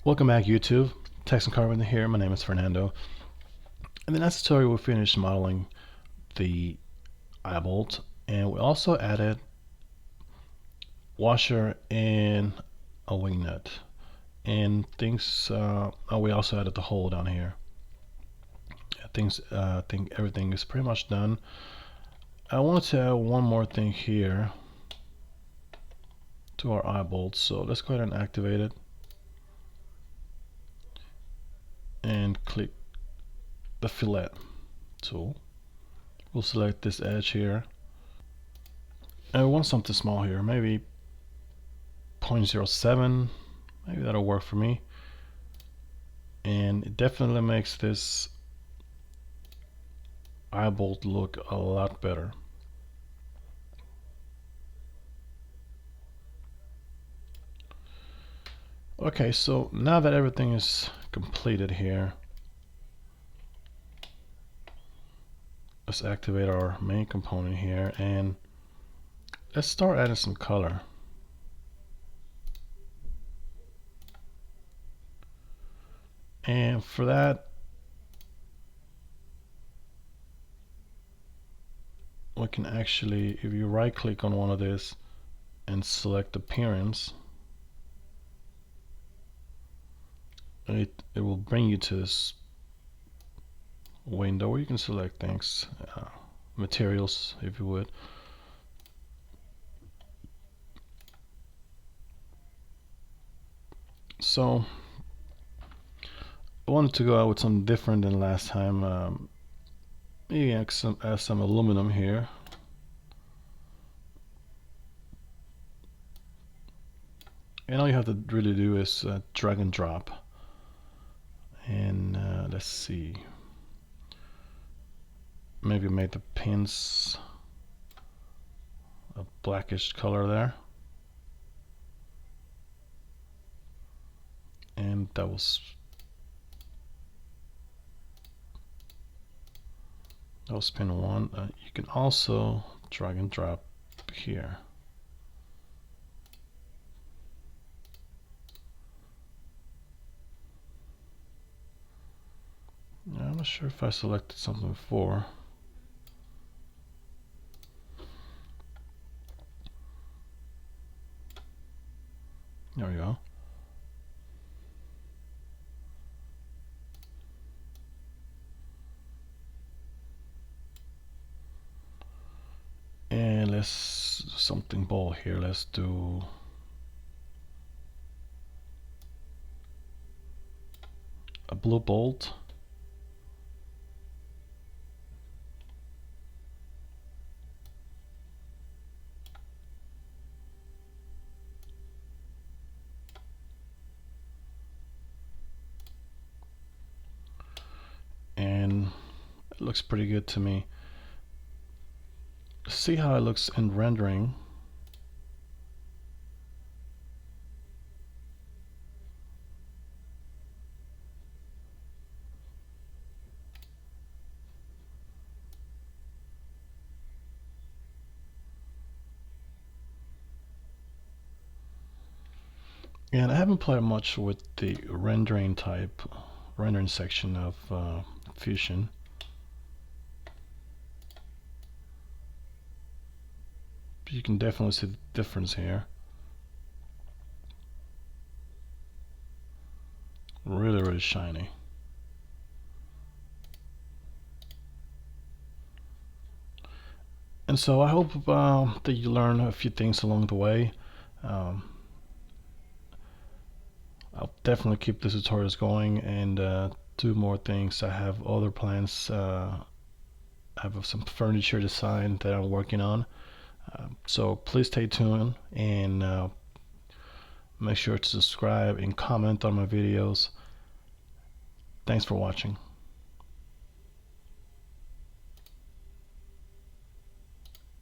Welcome back, YouTube. Text and Carpenter here. My name is Fernando. In the last tutorial, we finished modeling the eye bolt, and we also added washer and a wing nut, and things. We also added the hole down here. I think everything is pretty much done. I wanted to add one more thing here to our eye bolt, so let's go ahead and activate it. And click the fillet tool. We'll select this edge here, and we want something small here, maybe 0.07. Maybe that'll work for me, and it definitely makes this eye bolt look a lot better. Okay, so now that everything is completed here, let's activate our main component here, and let's start adding some color. And for that, we can actually, if you right click on one of this and select appearance, it will bring you to this window where you can select things, materials if you would. So I wanted to go out with something different than last time. Maybe add some aluminum here. And all you have to really do is drag and drop. And let's see. Maybe make the pins a blackish color there. And that was pin one. You can also drag and drop here. I'm not sure if I selected something before. There we go. And let's do something bold here. Let's do a blue bolt. And it looks pretty good to me. See how it looks in rendering. And I haven't played much with the rendering section of Fusion. But you can definitely see the difference here. Really, really shiny. And so I hope that you learn a few things along the way. I'll definitely keep the tutorials going and do more things. I have other plans. I have some furniture design that I'm working on. So please stay tuned and make sure to subscribe and comment on my videos. Thanks for watching.